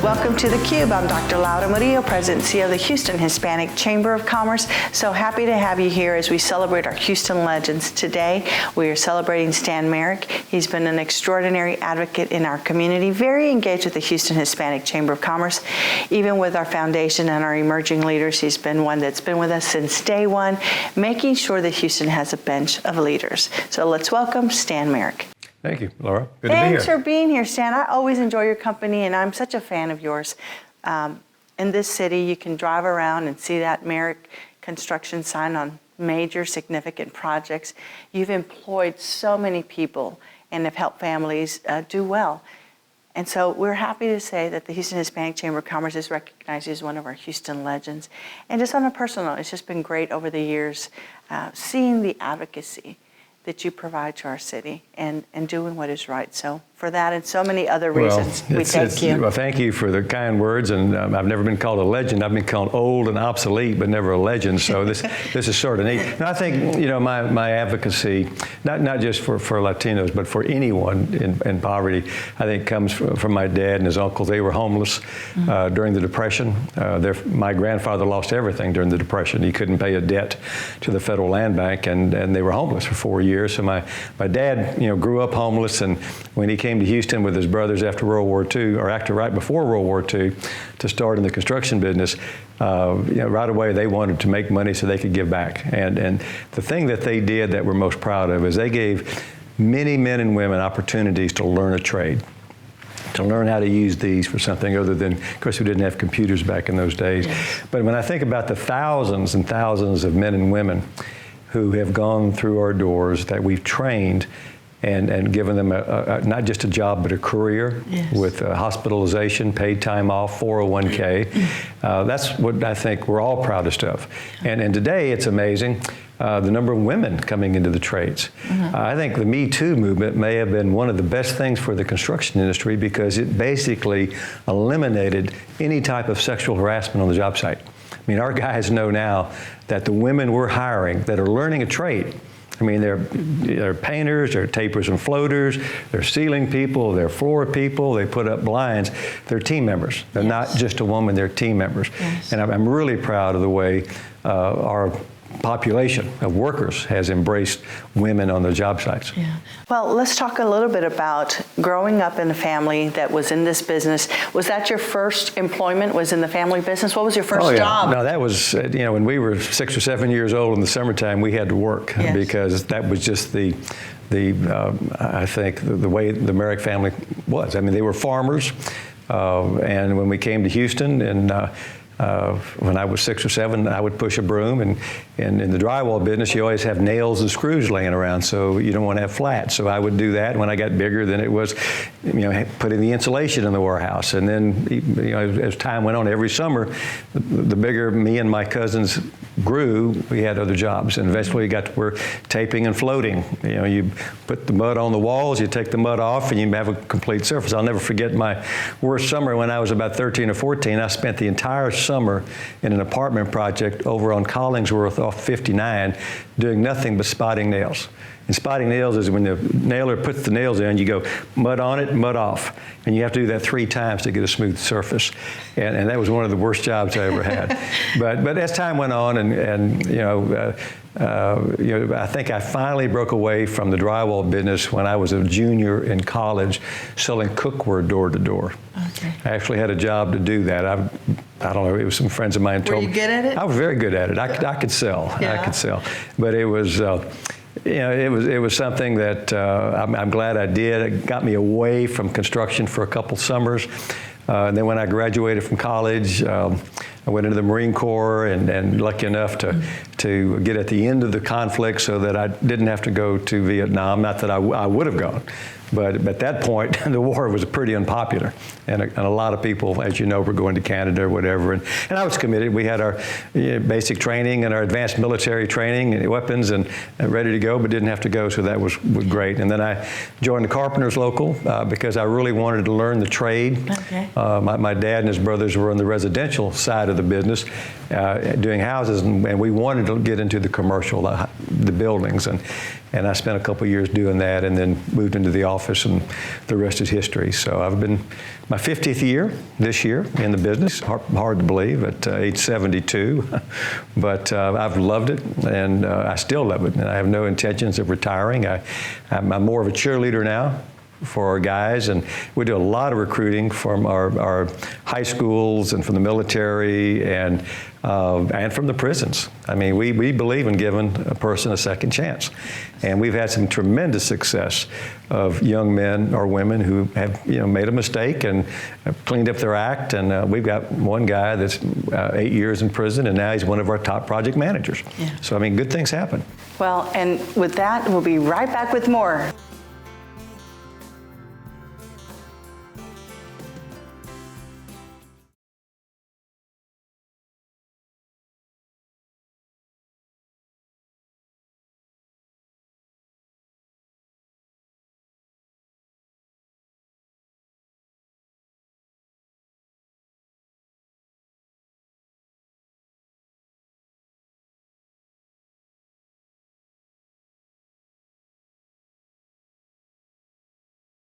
Welcome to the KUBE. I'm Dr. Laura Murillo, President and CEO of the Houston Hispanic Chamber of Commerce. So happy to have you here as we celebrate our Houston legends. Today, we are celebrating Stan Marek. He's been an extraordinary advocate in our community, very engaged with the Houston Hispanic Chamber of Commerce. Even with our foundation and our emerging leaders, he's been one that's been with us since day one, making sure that Houston has a bench of leaders. So let's welcome Stan Marek. Thank you, Laura. Good to be here. Thanks for being here, Stan. I always enjoy your company, and I'm such a fan of yours. In this city, you can drive around and see that Marek construction sign on major significant projects. You've employed so many people and have helped families do well. And so we're happy to say that the Houston Hispanic Chamber of Commerce is recognized as one of our Houston legends. And just on a personal note, it's just been great over the years seeing the advocacy that you provide to our city and doing what is right. So for that and so many other reasons, we thank you. Well, thank you for the kind words. And I've never been called a legend. I've been called old and obsolete, but never a legend. So this is sort of neat. And I think, my advocacy, not just for Latinos, but for anyone in poverty, I think comes from my dad and his uncles. They were homeless during the Depression. My grandfather lost everything during the Depression. He couldn't pay a debt to the Federal Land Bank, and they were homeless for 4 years. So my dad, grew up homeless, and when he came to Houston with his brothers after World War II, or actually right before World War II, to start in the construction business, right away they wanted to make money so they could give back. And the thing that they did that we're most proud of is they gave many men and women opportunities to learn a trade, to learn how to use these for something other than, of course, we didn't have computers back in those days. Yes. But when I think about the thousands and thousands of men and women who have gone through our doors that we've trained and given them not just a job, but a career. Yes. With hospitalization, paid time off, 401k. That's what I think we're all proudest of. And today it's amazing, the number of women coming into the trades. I think the Me Too movement may have been one of the best things for the construction industry because it basically eliminated any type of sexual harassment on the job site. I mean, our guys know now that the women we're hiring that are learning a trade, they're painters, they're tapers and floaters, they're ceiling people, they're floor people, they put up blinds. They're team members. They're not just a woman, they're team members. Yes. And I'm really proud of the way our population of workers has embraced women on the job sites. Yeah. Well, let's talk a little bit about growing up in a family that was in this business. Was that your first employment, was in the family business? What was your first job? No, that was, when we were 6 or 7 years old in the summertime, we had to work. Yes. Because that was just I think the way the Marek family was. They were farmers. And when we came to Houston and when I was 6 or 7, I would push a broom, and in the drywall business, you always have nails and screws laying around, so you don't want to have flats. So I would do that. When I got bigger, then it was, putting the insulation in the warehouse. And then, as time went on, every summer, the bigger me and my cousins grew, we had other jobs. And eventually, we got to work taping and floating. You put the mud on the walls, you take the mud off, and you have a complete surface. I'll never forget my worst summer when I was about 13 or 14. I spent the entire summer in an apartment project over on Collingsworth off 59 doing nothing but spotting nails. And spotting nails is when the nailer puts the nails in, you go mud on it, mud off. And you have to do that 3 times to get a smooth surface. And that was one of the worst jobs I ever had. But as time went on I think I finally broke away from the drywall business when I was a junior in college selling cookware door to door. Okay. I actually had a job to do that. I don't know, it was some friends of mine told me. Were you good at it? I was very good at it. I could sell. Yeah. I could sell. But it was, it was something that I'm glad I did. It got me away from construction for a couple summers. And then when I graduated from college, I went into the Marine Corps and lucky enough to get at the end of the conflict so that I didn't have to go to Vietnam. Not that I would have gone. But at that point, the war was pretty unpopular. And a lot of people, as you know, were going to Canada or whatever. And I was committed. We had our basic training and our advanced military training and weapons and ready to go, but didn't have to go, so that was great. And then I joined the Carpenters Local because I really wanted to learn the trade. Okay. My dad and his brothers were on the residential side of the business doing houses, and we wanted to to get into the commercial, the buildings, and I spent a couple years doing that, and then moved into the office, and the rest is history. So I've been my 50th year this year in the business. Hard to believe at age 72, but I've loved it, and I still love it, and I have no intentions of retiring. I'm more of a cheerleader now for our guys, and we do a lot of recruiting from our high schools and from the military and from the prisons. I mean, we believe in giving a person a second chance, and we've had some tremendous success of young men or women who have made a mistake and have cleaned up their act. And we've got one guy that's 8 years in prison, and now he's one of our top project managers. Yeah. So I mean, good things happen. Well, and with that, we'll be right back with more.